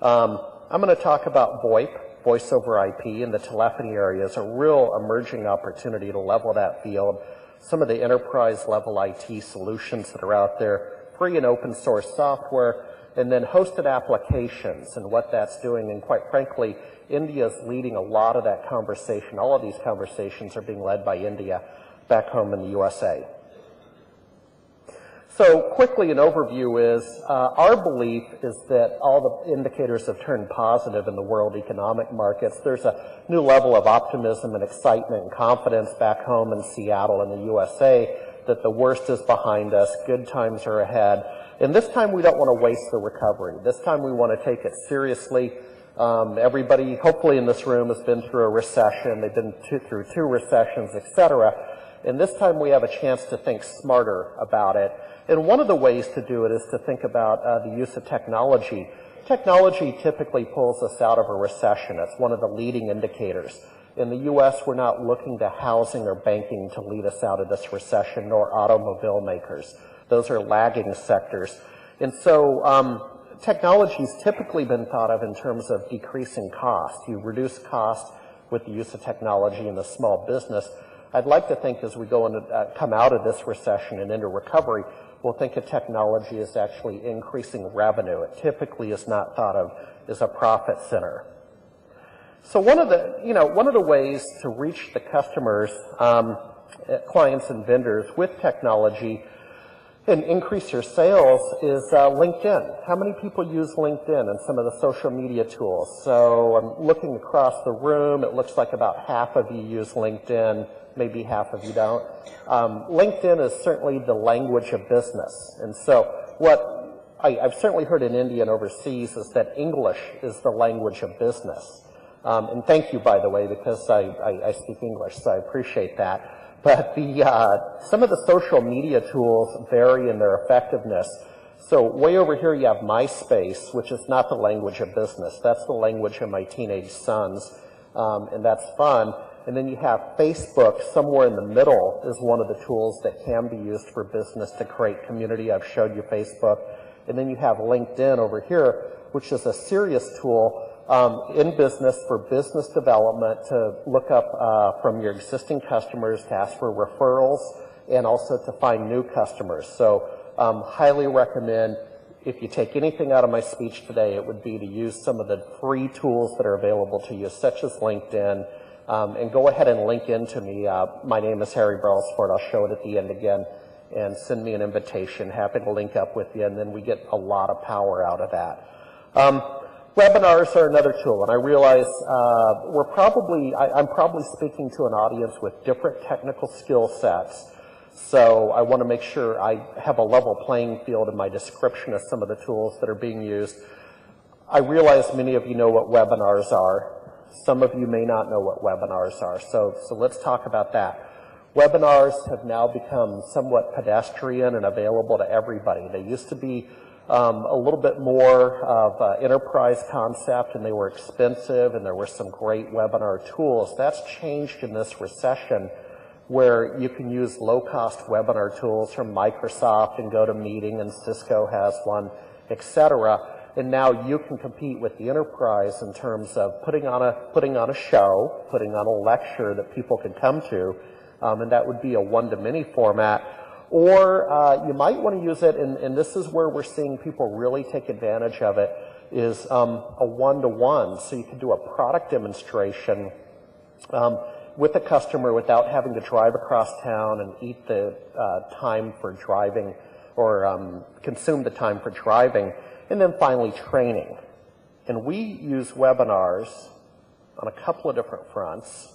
I'm going to talk about VoIP, voice over IP, and the telephony area is a real emerging opportunity to level that field. Some of the enterprise level IT solutions that are out there, free and open source software, and then hosted applications and what that's doing. And quite frankly, India is leading a lot of that conversation. All of these conversations are being led by India back home in the USA. So quickly, an overview is our belief is that all the indicators have turned positive in the world economic markets. There's a new level of optimism and excitement and confidence back home in Seattle in the USA that the worst is behind us, good times are ahead. And this time we don't want to waste the recovery. This time we want to take it seriously. Everybody, hopefully in this room, has been through a recession. They've been through 2 recessions, etc. And this time we have a chance to think smarter about it. And one of the ways to do it is to think about the use of technology. Technology typically pulls us out of a recession. It's one of the leading indicators. In the U.S., we're not looking to housing or banking to lead us out of this recession, nor automobile makers. Those are lagging sectors. And so technology's typically been thought of in terms of decreasing cost. You reduce cost with the use of technology in the small business. I'd like to think as we go into, come out of this recession and into recovery, we'll think of technology as actually increasing revenue. It typically is not thought of as a profit center. So one of the ways to reach the customers, clients and vendors with technology and increase your sales is LinkedIn. How many people use LinkedIn and some of the social media tools? So I'm looking across the room. It looks like about half of you use LinkedIn. Maybe half of you don't. LinkedIn is certainly the language of business. And so what I've certainly heard in India and overseas is that English is the language of business. And thank you, by the way, because I speak English, so I appreciate that. But some of the social media tools vary in their effectiveness. So way over here you have MySpace, which is not the language of business. That's the language of my teenage sons, and that's fun. And then you have Facebook. Somewhere in the middle is one of the tools that can be used for business to create community. I've showed you Facebook. And then you have LinkedIn over here, which is a serious tool in business for business development to look up from your existing customers, to ask for referrals, and also to find new customers. So highly recommend, if you take anything out of my speech today, it would be to use some of the free tools that are available to you, such as LinkedIn. And go ahead and link into me. My name is Harry Brelsford. I'll show it at the end again. And send me an invitation. Happy to link up with you. And then we get a lot of power out of that. Webinars are another tool. And I realize I'm probably speaking to an audience with different technical skill sets. So I want to make sure I have a level playing field in my description of some of the tools that are being used. I realize many of you know what webinars are. Some of you may not know what webinars are, so let's talk about that. Webinars have now become somewhat pedestrian and available to everybody. They used to be a little bit more of an enterprise concept, and they were expensive, and there were some great webinar tools. That's changed in this recession, where you can use low-cost webinar tools from Microsoft and GoToMeeting, and Cisco has one, etc. And now you can compete with the enterprise in terms of putting on a show, putting on a lecture that people can come to, and that would be a one-to-many format. Or you might want to use it, and this is where we're seeing people really take advantage of it, is a one-to-one. So you can do a product demonstration with a customer without having to drive across town and eat the time for driving, or consume the time for driving. And then finally, training. And we use webinars on a couple of different fronts.